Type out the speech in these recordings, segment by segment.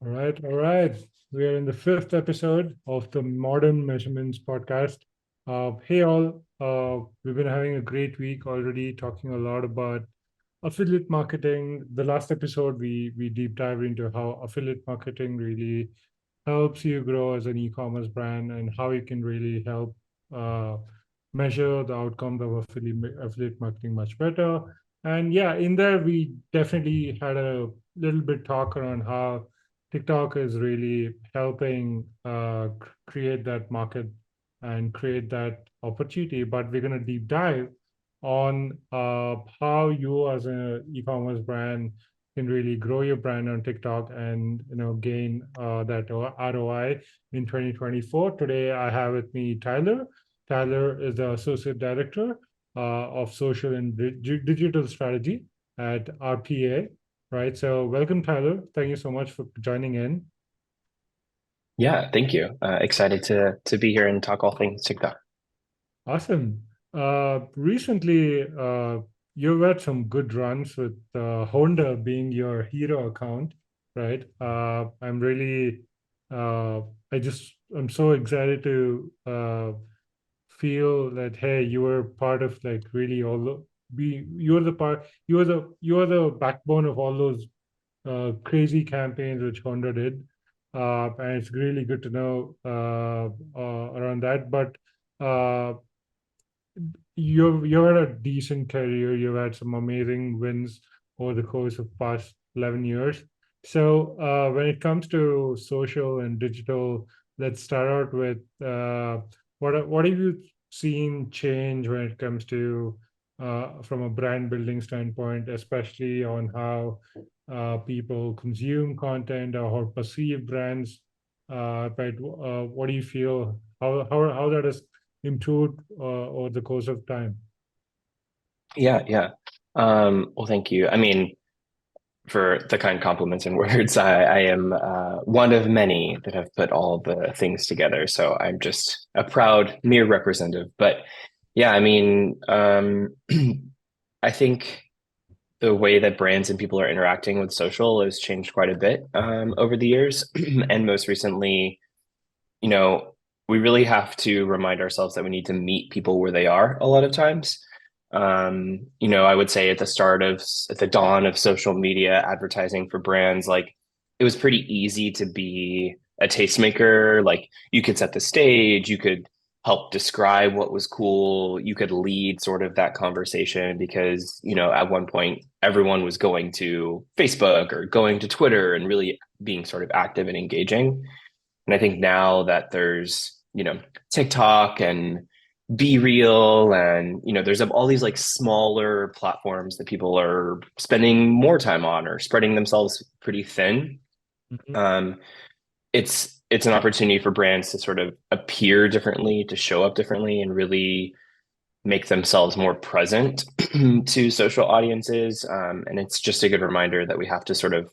All right. We are in the fifth episode of the Modern Measurements podcast. Hey all, we've been having a great week already, talking a lot about affiliate marketing. The last episode, we deep dived into how affiliate marketing really helps you grow as an e-commerce brand and how you can really help uh, measure the outcomes of affiliate marketing much better. And yeah, in there we definitely had a little bit talk around how TikTok is really helping create that market and create that opportunity. But we're going to deep dive on how you as an e-commerce brand can really grow your brand on TikTok and gain that ROI in 2024. Today I have with me Tyler. Tyler is the associate director of social and digital strategy at RPA. Right. So welcome, Tyler. Thank you so much for joining in. Yeah, thank you. Excited to be here and talk all things TikTok. Awesome. Recently, you've had some good runs with Honda being your hero account, right? I'm really, uh, I'm so excited to feel that, hey, you were part of like really all the, you were the part, you were the backbone of all those crazy campaigns which Honda did. And it's really good to know around that. But uh, you've had a decent career. You've had some amazing wins over the course of past 11 years. So when it comes to social and digital, let's start out with what have you seen change when it comes to from a brand building standpoint, especially on how people consume content or how perceive brands. But what do you feel? How that has improved over the course of time? Yeah. Well, thank you. I mean, for the kind compliments and words, I am one of many that have put all the things together. So I'm just a proud mere representative. But yeah, I mean, I think the way that brands and people are interacting with social has changed quite a bit over the years. And most recently, you know, we really have to remind ourselves that we need to meet people where they are a lot of times. I would say at the dawn of social media advertising for brands, like it was pretty easy to be a tastemaker. Like you could set the stage, you could help describe what was cool, you could lead sort of that conversation because, at one point everyone was going to Facebook or going to Twitter and really being sort of active and engaging. And I think now that there's, TikTok and Be Real and, there's all these like smaller platforms that people are spending more time on or spreading themselves pretty thin. Mhm. Um, it's an opportunity for brands to sort of appear differently, to show up differently and really make themselves more present to social audiences. And it's just a good reminder that we have to sort of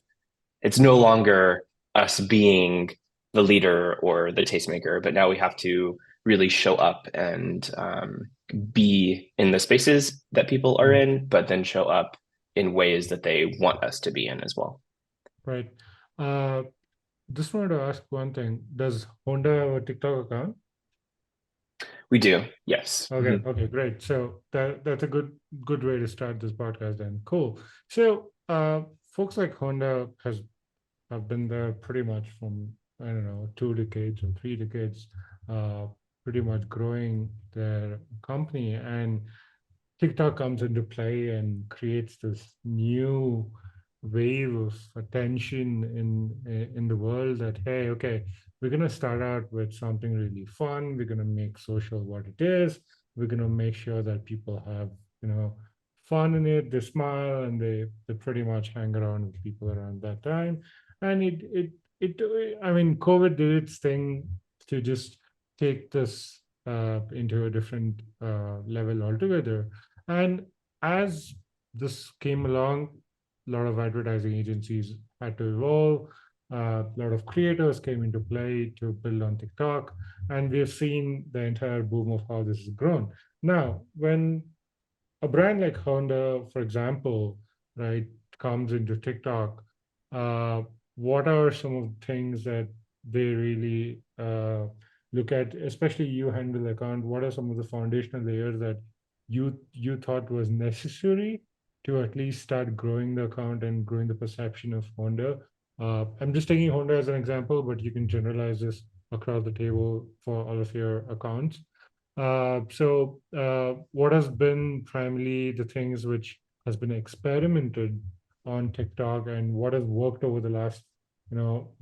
it's no longer us being the leader or the tastemaker, but now we have to really show up and be in the spaces that people are Right. in, but then show up in ways that they want us to be in as well. Right. Uh, just wanted to ask one thing. Does Honda have a TikTok account? We do, yes. Okay, okay, great. So that's a good way to start this podcast then. Cool. So folks like Honda have been there pretty much from, I don't know, 2 decades or 3 decades, uh, pretty much growing their company. And TikTok comes into play and creates this new wave of attention in the world that, hey, okay, we're gonna start out with something really fun. We're gonna make social what it is. We're gonna make sure that people have, fun in it. They smile and they pretty much hang around with people around that time. And I mean, COVID did its thing to just take this into a different level altogether. And as this came along, a lot of advertising agencies had to evolve. A lot of creators came into play to build on TikTok, and we've seen the entire boom of how this has grown. Now, when a brand like Honda, for example, right, comes into TikTok, uh, what are some of the things that they really look at, especially you handle the account, what are some of the foundational layers that you thought was necessary to at least start growing the account and growing the perception of Honda? I'm just taking Honda as an example, but you can generalize this across the table for all of your accounts. What has been primarily the things which has been experimented on TikTok, and what has worked over the last,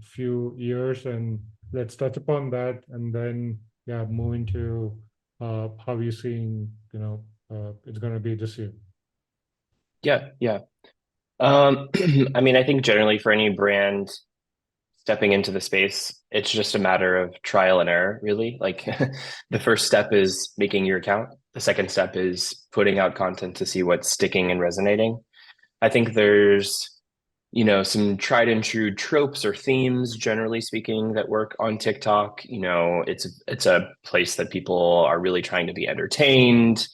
few years? And let's touch upon that, and then yeah, move into how you're seeing, it's going to be this year. Yeah, yeah. I mean, I think generally for any brand stepping into the space, it's just a matter of trial and error, really. Like the first step is making your account. The second step is putting out content to see what's sticking and resonating. I think there's, some tried and true tropes or themes, generally speaking, that work on TikTok. It's a place that people are really trying to be entertained.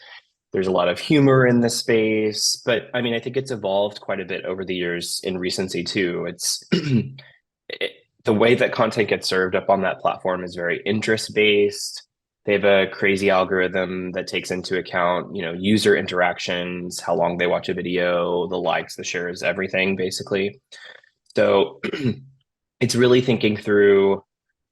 There's a lot of humor in the space, but I mean, I think it's evolved quite a bit over the years in recency too. It's the way that content gets served up on that platform is very interest based. They have a crazy algorithm that takes into account, user interactions, how long they watch a video, the likes, the shares, everything basically. So it's really thinking through,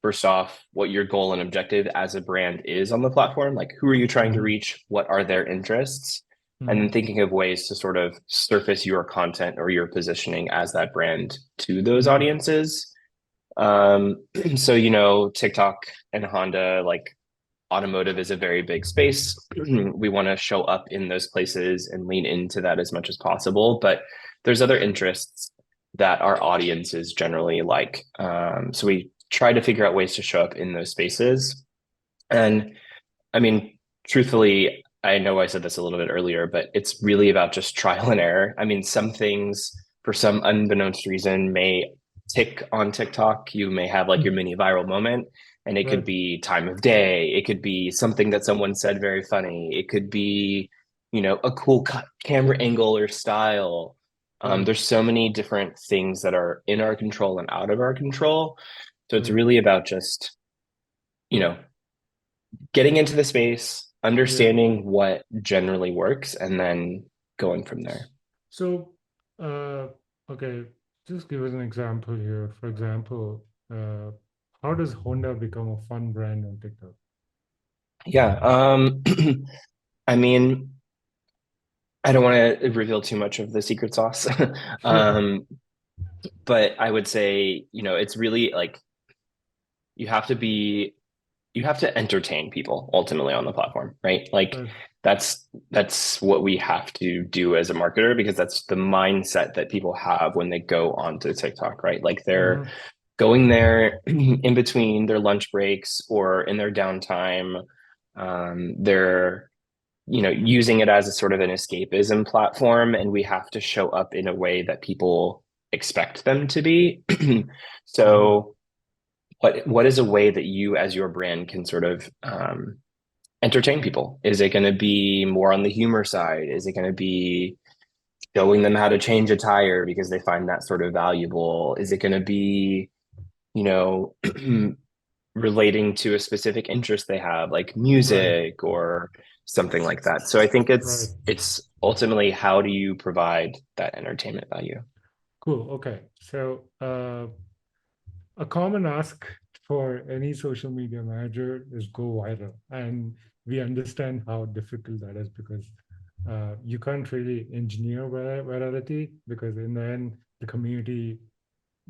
first off, what your goal and objective as a brand is on the platform. Like, who are you trying to Mm-hmm. reach? What are their interests? And Mm-hmm. then thinking of ways to sort of surface your content or your positioning as that brand to those Mm-hmm. audiences. So, TikTok and Honda, like automotive is a very big space. We want to show up in those places and lean into that as much as possible. But there's other interests that our audiences generally like. So we try to figure out ways to show up in those spaces. And I mean, truthfully, I know I said this a little bit earlier, but it's really about just trial and error. I mean, some things for some unbeknownst reason may tick on TikTok. You may have like your mini viral moment, and it could Right. be time of day. It could be something that someone said very funny. It could be, a cool camera angle or style. Right. There's so many different things that are in our control and out of our control. So it's Right. really about just, you know, getting into the space, Yeah. understanding what generally works, and then going from there. So, uh, okay, just give us an example here. For example, how does Honda become a fun brand on TikTok? Yeah. I mean, I don't want to reveal too much of the secret sauce. um, but I would say, it's really like you have to be you have to entertain people ultimately on the platform, right? Like Right. that's what we have to do as a marketer because that's the mindset that people have when they go onto TikTok, right? Like they're Mm-hmm. going there in between their lunch breaks or in their downtime. They're using it as a sort of an escapism platform, and we have to show up in a way that people expect them to be. Mm-hmm. So what is a way that you as your brand can sort of entertain people? Is it going to be more on the humor side? Is it going to be showing them how to change a tire because they find that sort of valuable? Is it going to be, you know, relating to a specific interest they have, like Right. music or something like that? So I think Right. it's ultimately how do you provide that entertainment value? Cool. Okay. So, a common ask for any social media manager is go viral. And we understand how difficult that is because you can't really engineer virality because in the end, the community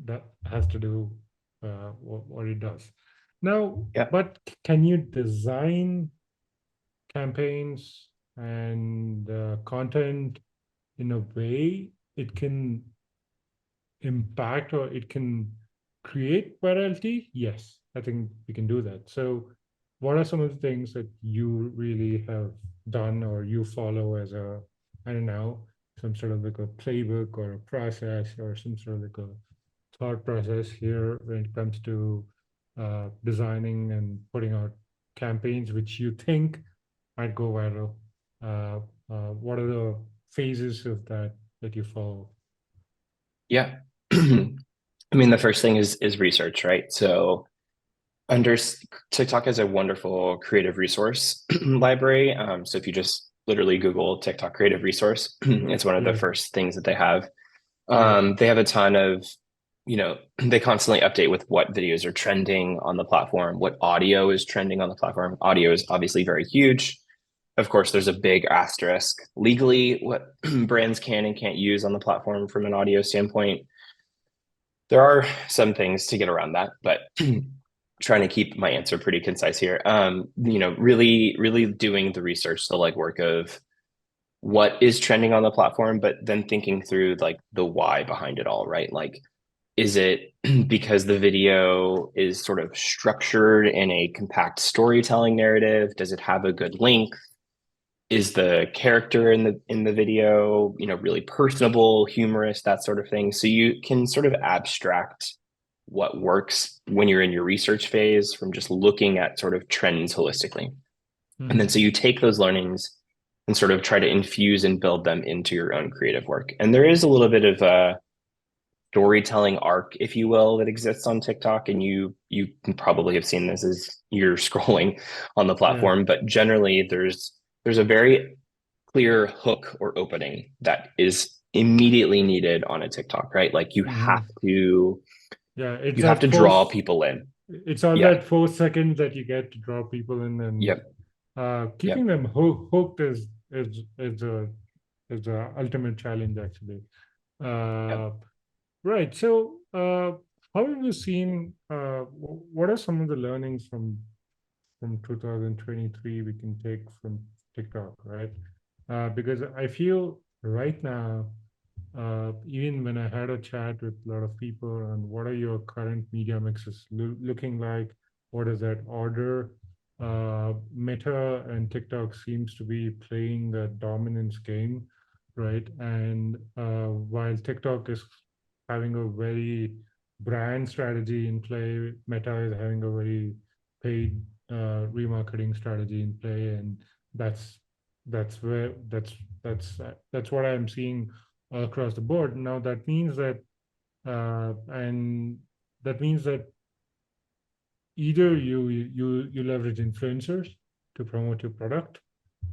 that has to do what it does. Now, Yeah. but can you design campaigns and content in a way it can impact or it can create virality? Yes, I think we can do that. So, what are some of the things that you really have done or you follow as a, I don't know, some sort of like a playbook or a process or some sort of like a thought process here when it comes to designing and putting out campaigns which you think might go viral? Uh, what are the phases of that that you follow? Yeah. I mean, the first thing is research, right? So under TikTok has a wonderful creative resource library. So if you just literally Google TikTok creative resource, it's one of the Yeah, first things that they have. yeah. They have a ton of, they constantly update with what videos are trending on the platform, what audio is trending on the platform. Audio is obviously very huge. Of course, there's a big asterisk legally what brands can and can't use on the platform from an audio standpoint. There are some things to get around that, but trying to keep my answer pretty concise here. Really, really doing the research, the legwork of what is trending on the platform, but then thinking through like the why behind it all, right? Like, is it because the video is sort of structured in a compact storytelling narrative? Does it have a good link? Is the character in the video, really personable, humorous, that sort of thing? So you can sort of abstract what works when you're in your research phase from just looking at sort of trends holistically. And then Hmm. so you take those learnings and sort of try to infuse and build them into your own creative work. And there is a little bit of a storytelling arc, if you will, that exists on TikTok. And you probably have seen this as you're scrolling on the Yeah. platform, but generally there's a very clear hook or opening that is immediately needed on a TikTok, right? Like Hmm. Yeah, it's you have that to draw people in. it's all Yeah. that 4 seconds that you get to draw people in, and Yep. keeping Yep. them hooked is a ultimate challenge actually. Yep. Uh, right. So, how have you seen? What are some of the learnings from 2023 we can take from TikTok, right? Because I feel right now, even when I had a chat with a lot of people on what are your current media mixes looking like, what is that order? Meta and TikTok seems to be playing the dominance game, right? And while TikTok is having a very brand strategy in play, Meta is having a very paid remarketing strategy in play, and that's that's where that's what I'm seeing all across the board. Now that means that and that means that either you leverage influencers to promote your product,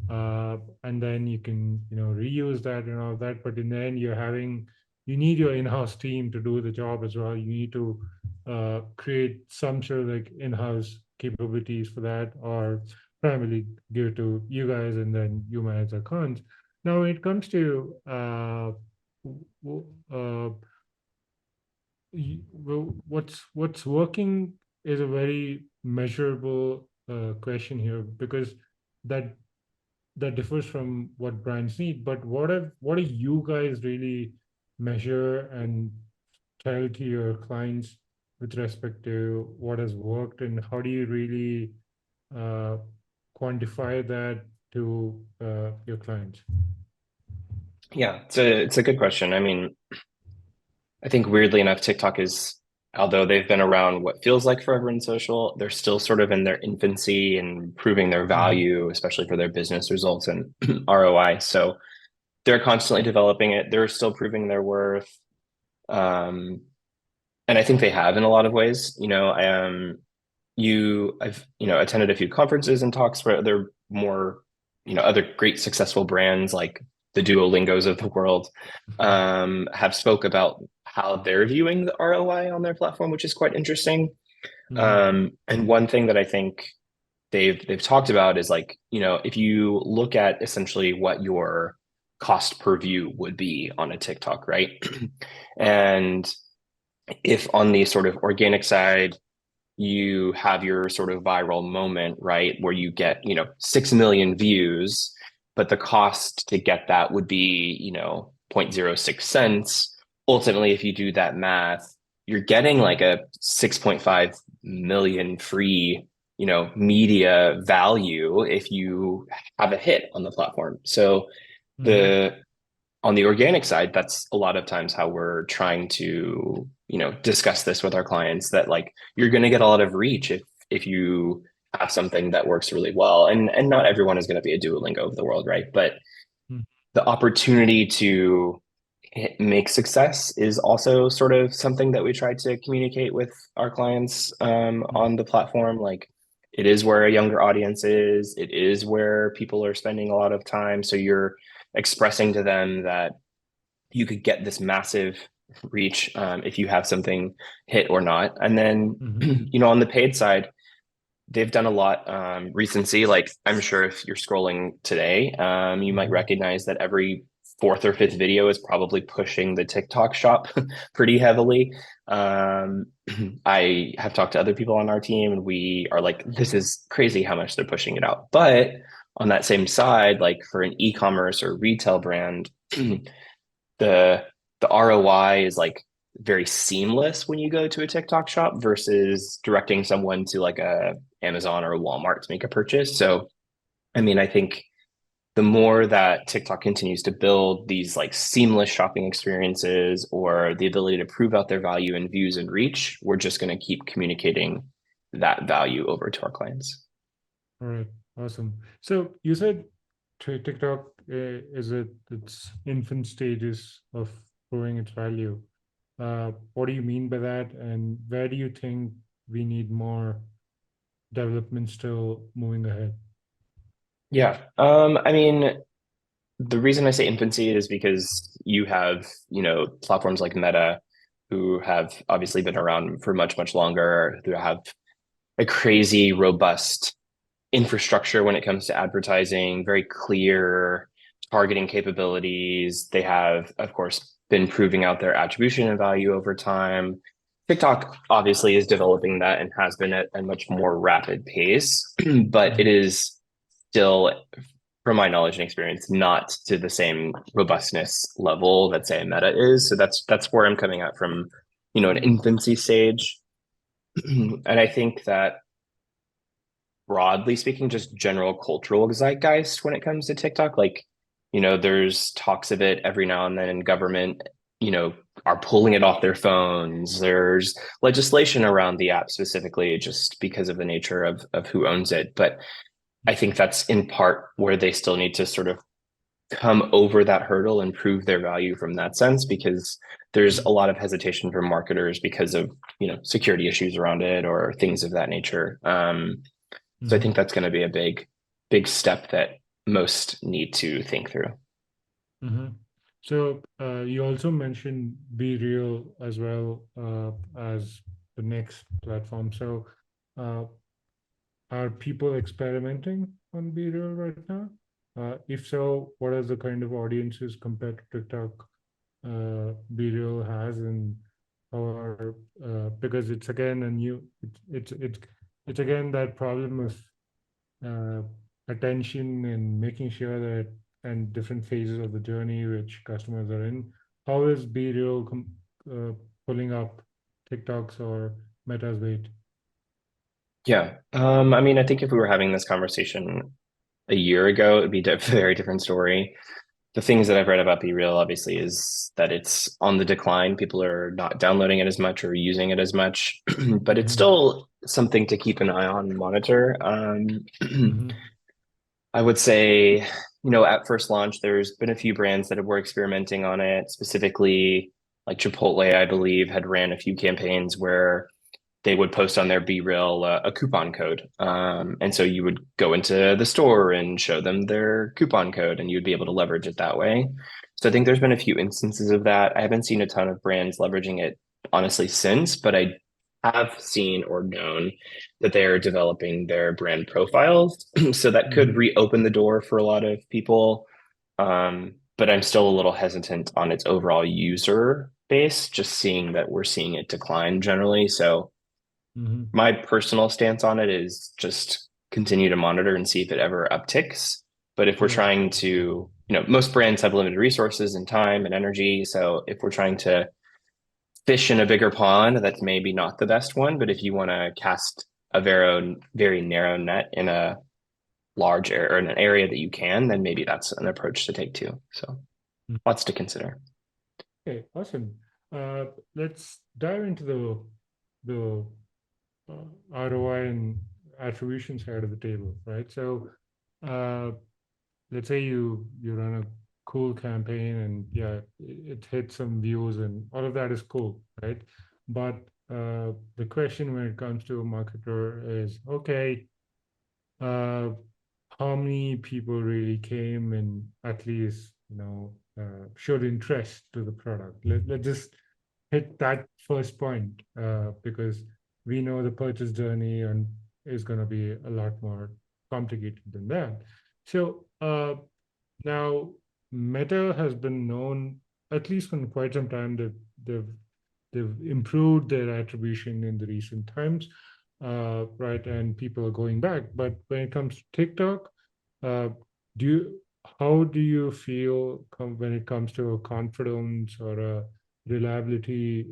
and then you can reuse that and all that. But in the end, you need your in-house team to do the job as well. You need to create some sort of like in-house capabilities for that, or primarily give it to you guys, and then you manage the accounts. Now, when it comes to uh, well, what's working is a very measurable question here, because that that differs from what brands need. But what do you guys really measure and tell to your clients with respect to what has worked, and how do you really uh, quantify that to your clients? Yeah. It's a good question. I mean, I think weirdly enough, TikTok is, although they've been around what feels like forever in social, they're still sort of in their infancy and proving their Mhm. value, especially for their business results and ROI. So they're constantly developing it. They're still proving their worth. Um, and I think they have in a lot of ways. I've attended a few conferences and talks where they're more, other great successful brands like the Duolingos of the world have spoke about how they're viewing the ROI on their platform, which is quite interesting. Mhm. And one thing that I think they've talked about is like, if you look at essentially what your cost per view would be on a TikTok, right? And if on the sort of organic side, you have your sort of viral moment, right? Where you get, 6 million views, but the cost to get that would be, zero point zero 0.06 cents. Ultimately, if you do that math, you're getting like a 6.5 million free, media value if you have a hit on the platform. So Mhm. the on the organic side, that's a lot of times how we're trying to, discuss this with our clients that like you're going to get a lot of reach if you have something that works really well. And not everyone is going to be a Duolingo of the world, right? But Mhm. the opportunity to make success is also sort of something that we try to communicate with our clients on the platform. Like it is where a younger audience is, it is where people are spending a lot of time. So you're expressing to them that you could get this massive reach if you have something hit or not. And then, Mm-hmm. on the paid side, they've done a lot recency. Like I'm sure if you're scrolling today, you might Mm-hmm. recognize that every fourth or fifth video is probably pushing the TikTok shop pretty heavily. Um, I have talked to other people on our team, and we are like, this is crazy how much they're pushing it out. But on that same side, like for an e-commerce or retail brand, the the ROI is like very seamless when you go to a TikTok shop versus directing someone to like a Amazon or a Walmart to make a purchase. So, I mean, I think the more that TikTok continues to build these like seamless shopping experiences or the ability to prove out their value in views and reach, we're just going to keep communicating that value over to our clients. All right, awesome. So you said TikTok is at its infant stages of growing its value. What do you mean by that, and where do you think we need more development still moving ahead? Yeah. I mean, the reason I say infancy is because you have, platforms like Meta who have obviously been around for much, much longer, who have a crazy, robust infrastructure when it comes to advertising, very clear targeting capabilities. They have, of course, been proving out their attribution and value over time. TikTok obviously is developing that and has been at a much more rapid pace, but it Mhm. is still, from my knowledge and experience, not to the same robustness level that say a Meta is. So that's where I'm coming at from, an Right. infancy stage. And I think that broadly speaking, just general cultural zeitgeist when it comes to TikTok. Like, there's talks of it every now and then in government, are pulling it off their phones. There's legislation around the app specifically just because of the nature of who owns it. But I think that's in part where they still need to sort of come over that hurdle and prove their value from that sense because there's a lot of hesitation from marketers because of security issues around it or things of that nature. So I Mm-hmm. think that's going to be a big step that most need to think through. Mm-hmm. So you also mentioned Be Real as well as the next platform. So uh, are people experimenting on Be Real right now? If so, what are the kind of audiences compared to TikTok Be Real has, and how are because it's again a new it's again that problem of uh, attention and making sure that and different phases of the journey which customers are in. How is Be Real uh, pulling up TikToks or Meta's weight? Yeah. I mean, I think if we were having this conversation a year ago, it'd be a very different story. The things that I've read about Be Real, obviously, is that it's on the decline. People are not downloading it as much or using it as much, but it's Mm-hmm. still something to keep an eye on and monitor. Mm-hmm. I would say, at first launch, there's been a few brands that were experimenting on it, specifically like Chipotle, I believe, had ran a few campaigns where they would post on their Be Real a coupon code. And so you would go into the store and show them their coupon code and you'd be able to leverage it that way. So I think there's been a few instances of that. I haven't seen a ton of brands leveraging it honestly since, but I have seen or known that they are developing their brand profiles. So that could Mm-hmm. reopen the door for a lot of people. But I'm still a little hesitant on its overall user base, just seeing that we're seeing it decline generally. So Mm-hmm. my personal stance on it is just continue to monitor and see if it ever upticks. But if we're Yeah. trying to, most brands have limited resources and time and energy. So if we're trying to fish in a bigger pond, that's maybe not the best one. But if you want to cast a very narrow net in a large area or in an area that you can, then maybe that's an approach to take too. So lots to consider. Okay, awesome. Let's dive into the ROI and attribution side of the table, right? So, uh, let's say you run cool campaign, and yeah, it hit some views, and all of that is cool, right? But the question when it comes to a marketer is, okay, uh, how many people really came and at least showed interest to the product? Let's just hit that first point, because we know the purchase journey and is going to be a lot more complicated than that. So now Meta has been known, at least for quite some time, that they've improved their attribution in the recent times, right? And people are going back. But when it comes to TikTok, uh, do you how do you feel when it comes to a confidence or a reliability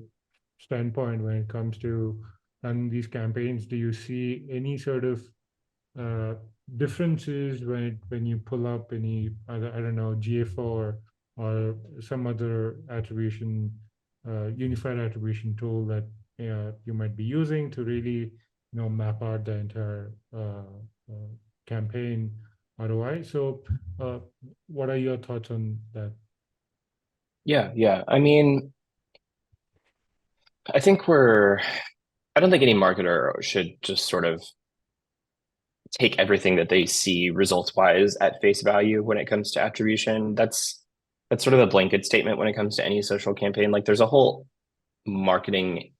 standpoint when it comes to running these campaigns? Do you see any sort of uh, differences when you pull up any other, I don't know, GA4 or some other attribution, unified attribution tool that you might be using to really map out the entire campaign ROI? So what are your thoughts on that? Yeah. I mean, I think I don't think any marketer should just sort of take everything that they see results wise at face value when it comes to attribution. That's sort of a blanket statement when it comes to any social campaign. Like there's a whole marketing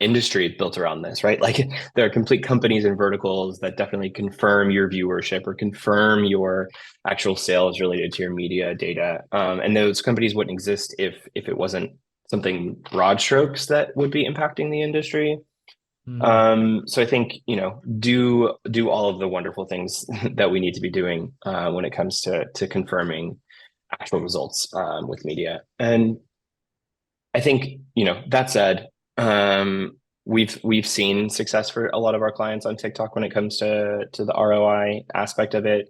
industry built around this, right? Like there are complete companies and verticals that definitely confirm your viewership or confirm your actual sales related to your media data. And those companies wouldn't exist if it wasn't something broad strokes that would be impacting the industry. Mm-hmm. So I think, do all of the wonderful things that we need to be doing when it comes to confirming actual results with media. And I think, that said, we've seen success for a lot of our clients on TikTok when it comes to the ROI aspect of it.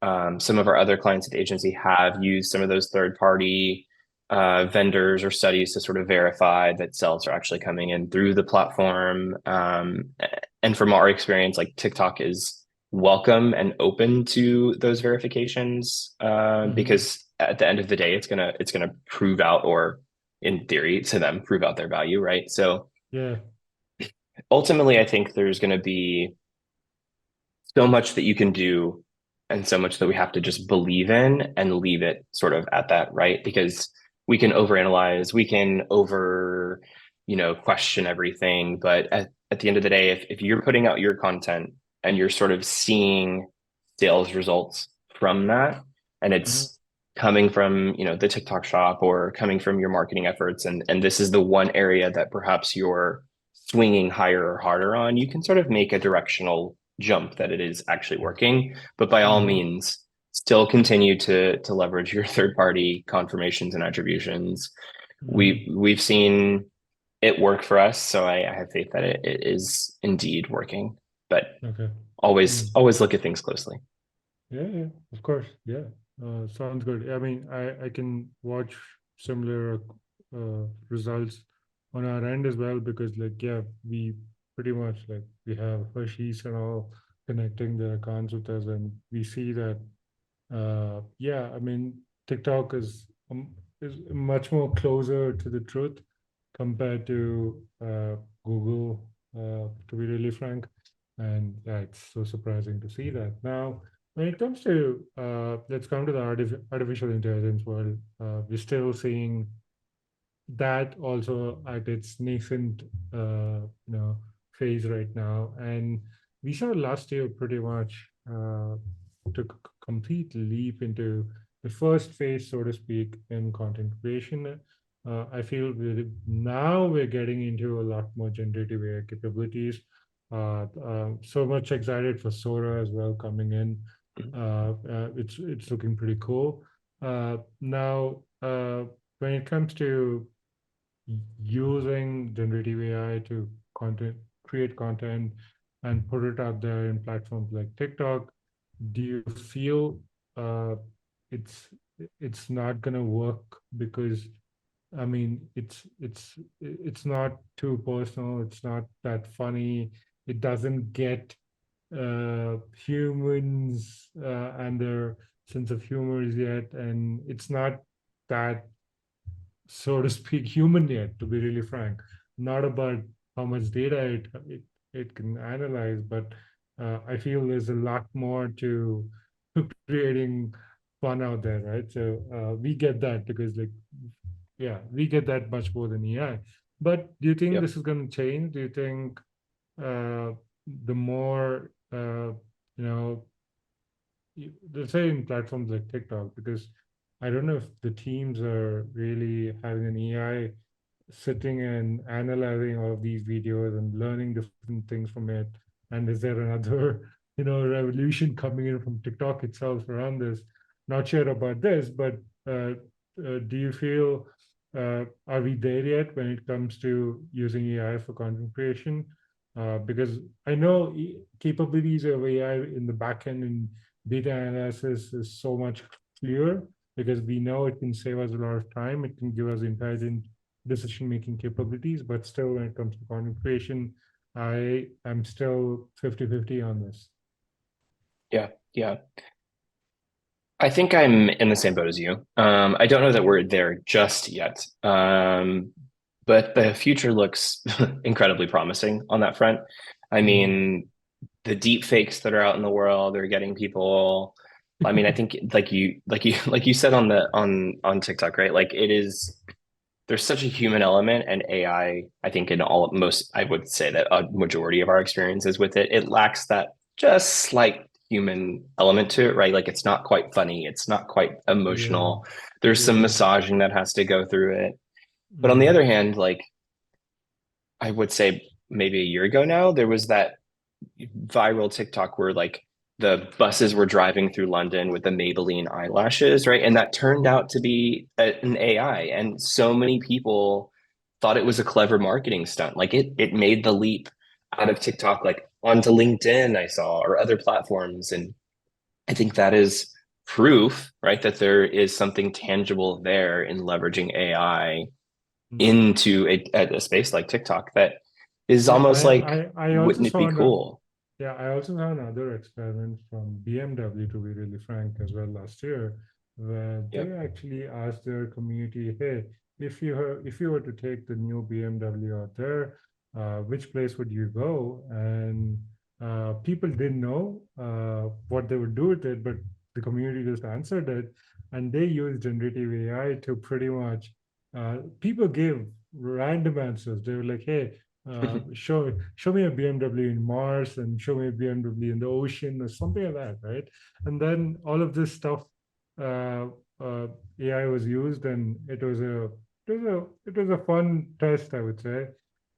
Some of our other clients at the agency have used some of those third party vendors or studies to sort of verify that sales are actually coming in through the platform. And from our experience, like TikTok is welcome and open to those verifications Mm-hmm. because at the end of the day, it's gonna prove out, or in theory to them, prove out their value, right? So Yeah. ultimately, I think there's going to be so much that you can do and so much that we have to just believe in and leave it sort of at that, right? Because we can overanalyze, we can question everything. But at the end of the day, if you're putting out your content and you're sort of seeing sales results from that, and Mm-hmm. it's coming from, the TikTok shop or coming from your marketing efforts, and this is the one area that perhaps you're swinging higher or harder on, you can sort of make a directional jump that it is actually working. But by all Mm-hmm. means, still continue to leverage your third party confirmations and attributions. Mm-hmm. We've seen it work for us, so I have faith that it is indeed working. But Okay. always look at things closely. Yeah, of course. Yeah. Sounds good. I mean, I can watch similar results on our end as well, because like, yeah, we pretty much like we have Hershey's and all connecting their accounts with us, and we see that yeah, I mean, TikTok is much more closer to the truth compared to Google, to be really frank. And yeah, it's so surprising to see that. Now, when it comes to let's come to the artificial intelligence world, we're still seeing that also at its nascent phase right now. And we saw last year pretty much took a complete leap into the first phase, so to speak, in content creation. I feel now we're getting into a lot more generative AI capabilities. So much excited for Sora as well coming in. It's looking pretty cool. Now, when it comes to using generative AI to create content and put it out there in platforms like TikTok, do you feel uh, it's it's not gonna work because I mean it's not too personal, it's not that funny, it doesn't get humans and their sense of humor yet, and it's not that, so to speak, human yet, to be really frank. Not about how much data it can analyze, but I feel there's a lot more to creating fun out there, right? So we get that because, like, yeah, we get that much more than AI. But do you think Yep. this is going to change? Do you think uh, the more you know, let's say in platforms like TikTok, because I don't know if the teams are really having an AI sitting and analyzing all of these videos and learning different things from it. And is there another, revolution coming in from TikTok itself around this? Not sure about this, but uh, do you feel are we there yet when it comes to using AI for content creation? Because I know capabilities of AI in the backend and data analysis is so much clearer because we know it can save us a lot of time. It can give us intelligent decision-making capabilities, but still when it comes to content creation, I am still 50-50 on this. Yeah. Yeah. I think I'm in the same boat as you. I don't know that we're there just yet. But the future looks incredibly promising on that front. I Mhm. mean, the deep fakes that are out in the world are getting people. I mean, I think like you said on TikTok, right? Like it is there's such a human element and I think in all most I would say that a majority of our experiences with it, it lacks that just slight human element to it, right? Like it's not quite funny, it's not quite Yeah, emotional. There's some yeah. massaging that has to go through it. But on the Mm. other hand, like I would say maybe a year ago now, there was that viral TikTok where like the buses were driving through London with the Maybelline eyelashes, right? And that turned out to be an AI, and so many people thought it was a clever marketing stunt. Like it made the leap out of TikTok like onto LinkedIn, I saw, or other platforms, and I think that is proof, right, that there is something tangible there in leveraging AI Mm. into a space like TikTok that is Yeah, almost like, I also wouldn't it saw be cool? yeah, I also saw another experiment from BMW, to be really frank, as well last year, where they Yep. actually asked their community, "Hey, if you were to take the new BMW out there, which place would you go?" And people didn't know what they would do with it, but the community just answered it, and they used generative AI to pretty much. People gave random answers. They were like, "Hey, show me a BMW in Mars and show me a BMW in the ocean or something like that, right?" And then all of this stuff, uh, uh, AI was used, and it was a fun test, I would say,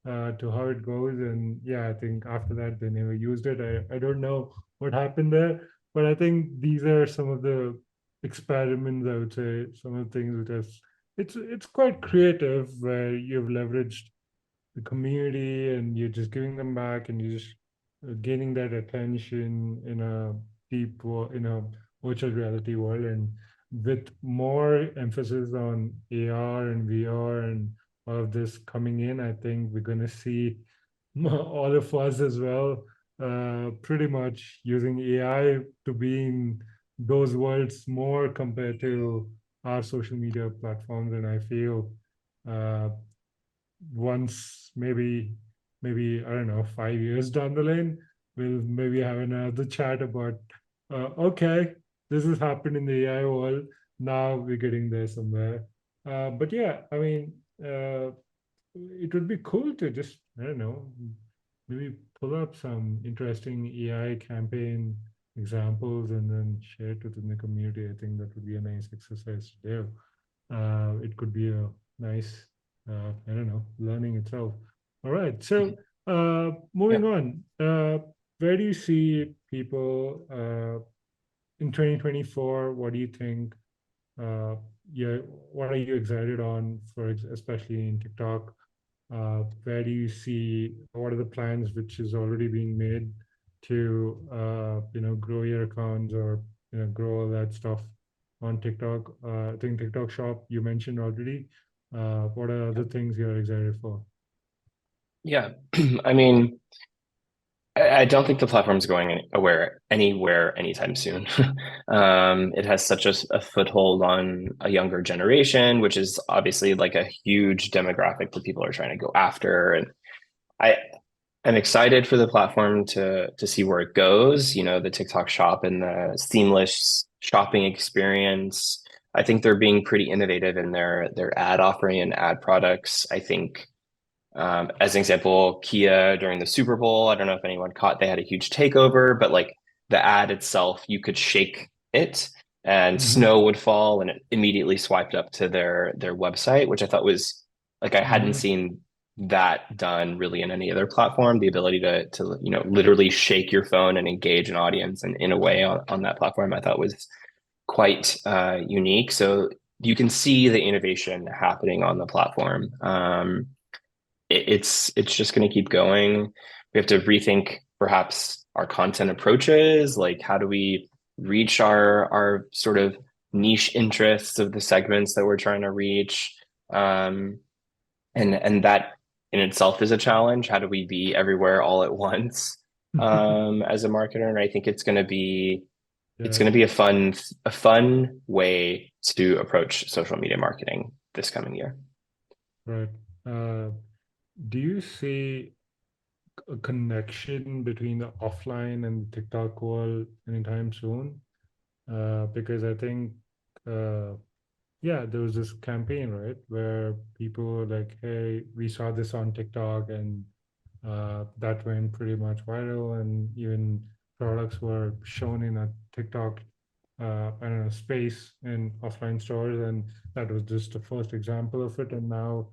to how it goes. And yeah, I think after that they never used it. I don't know what happened there, but I think these are some of the experiments, I would say, some of the things which has it's quite creative where you've leveraged the community and you're just giving them back and you're just gaining that attention in a in a virtual reality world, and with more emphasis on AR and VR and all of this coming in, I think we're going to see all of us as well pretty much using AI to be in those worlds more compared to our social media platforms. And I feel uh, once maybe I don't know 5 years down the lane, we'll maybe have another chat about okay, this has happened in the AI world. Now we're getting there somewhere. But yeah, I mean, it would be cool to just I don't know maybe pull up some interesting AI campaign examples and then share it within the community. I think that would be a nice exercise to do. It could be a nice, I don't know, learning itself. All right. So moving Yeah. on, where do you see people in 2024? What do you think? Uh, yeah, what are you excited on for, especially in TikTok? Where do you see what are the plans which is already being made to grow your accounts or grow all that stuff on TikTok? I think TikTok Shop you mentioned already. What are other things you're excited for? Yeah. I mean, I don't think the platform's going anywhere anytime soon. It has such a foothold on a younger generation, which is obviously like a huge demographic that people are trying to go after. And I am excited for the platform to see where it goes. You know, the TikTok shop and the seamless shopping experience. I think they're being pretty innovative in their ad offering and ad products. I think as an example, Kia during the Super Bowl, I don't know if anyone caught, they had a huge takeover, but like the ad itself, you could shake it and Hmm. snow would fall and it immediately swiped up to their website, which I thought was like I hadn't Hmm. seen that done really in any other platform. The ability to literally shake your phone and engage an audience and in a way on that platform, I thought was quite unique. So you can see the innovation happening on the platform. It's just going to keep going. We have to rethink perhaps our content approaches, like how do we reach our sort of niche interests of the segments that we're trying to reach. Um, and that in itself is a challenge. How do we be everywhere all at once as a marketer? And I think it's Yeah, going to be a fun way to approach social media marketing this coming year. right. Uh, do you see a connection between the offline and TikTok world anytime soon? Because I think, uh, yeah, there was this campaign, right, where people were like, "Hey, we saw this on TikTok," and that went pretty much viral, and even products were shown in a TikTok, I don't know, space in offline stores, and that was just the first example of it. And now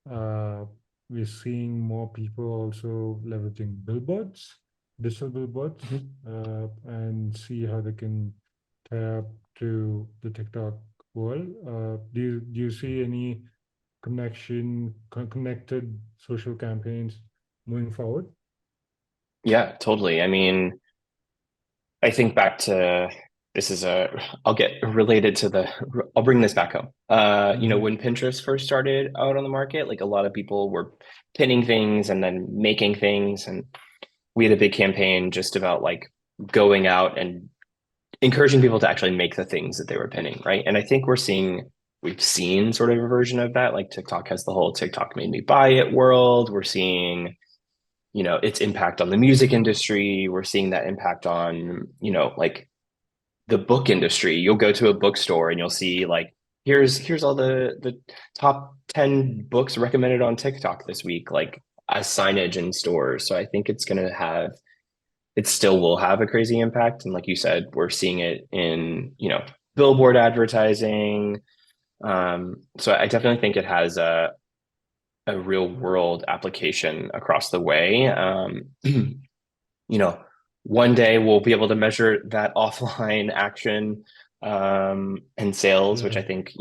uh, we're seeing more people also leveraging billboards, digital billboards, Mhm. and see how they can tap to the TikTok world. Do you see any connected social campaigns moving forward? Yeah, totally. I mean, I think back to this is a I'll get related to I'll bring this back home. Hmm. When Pinterest first started out on the market, like a lot of people were pinning things and then making things, and we had a big campaign just about like going out and encouraging people to actually make the things that they were pinning, right? And I think we've seen sort of a version of that. Like TikTok has the whole TikTok made me buy it world. We're seeing its impact on the music industry. We're seeing that impact on like the book industry. You'll go to a bookstore and you'll see like here's all the top 10 books recommended on TikTok this week, like as signage in stores. So I think it still will have a crazy impact. And like you said, we're seeing it in, billboard advertising. So I definitely think it has a real world application across the way. You know, one day we'll be able to measure that offline action and sales, which Yeah. I think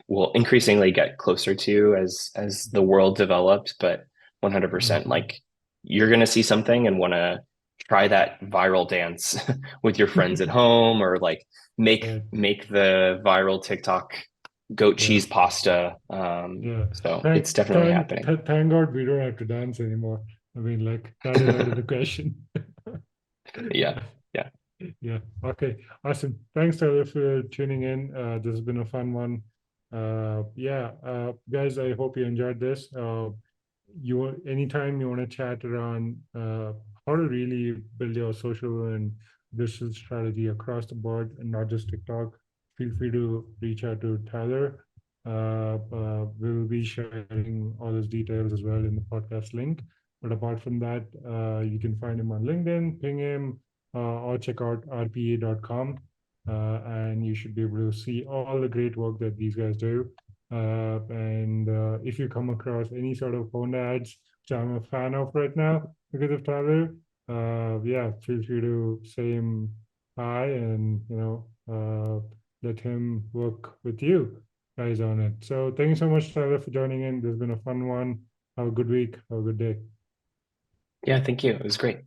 we'll increasingly get closer to as the world develops. But 100%, Mhm. like you're gonna see something and want to try that viral dance with your friends at home, or like make Right. make the viral TikTok goat Yeah. cheese pasta. Yeah. So it's definitely happening. Thank God we don't have to dance anymore. I mean, like that is out of the question. Yeah, yeah. Yeah. Okay. Awesome. Thanks, Tyler, for tuning in. This has been a fun one. Yeah. Guys, I hope you enjoyed this. Anytime you want to chat around how to really build your social and digital strategy across the board and not just TikTok, feel free to reach out to Tyler. We'll be sharing all those details as well in the podcast link. But apart from that, you can find him on LinkedIn, ping him, or check out rpa.com. And you should be able to see all the great work that these guys do. And if you come across any sort of phone ads, which I'm a fan of right now because of Tyler, yeah, feel free to say him hi and let him work with you guys on it. So thank you so much, Tyler, for joining in. This has been a fun one. Have a good week. Have a good day. Yeah, thank you. It was great.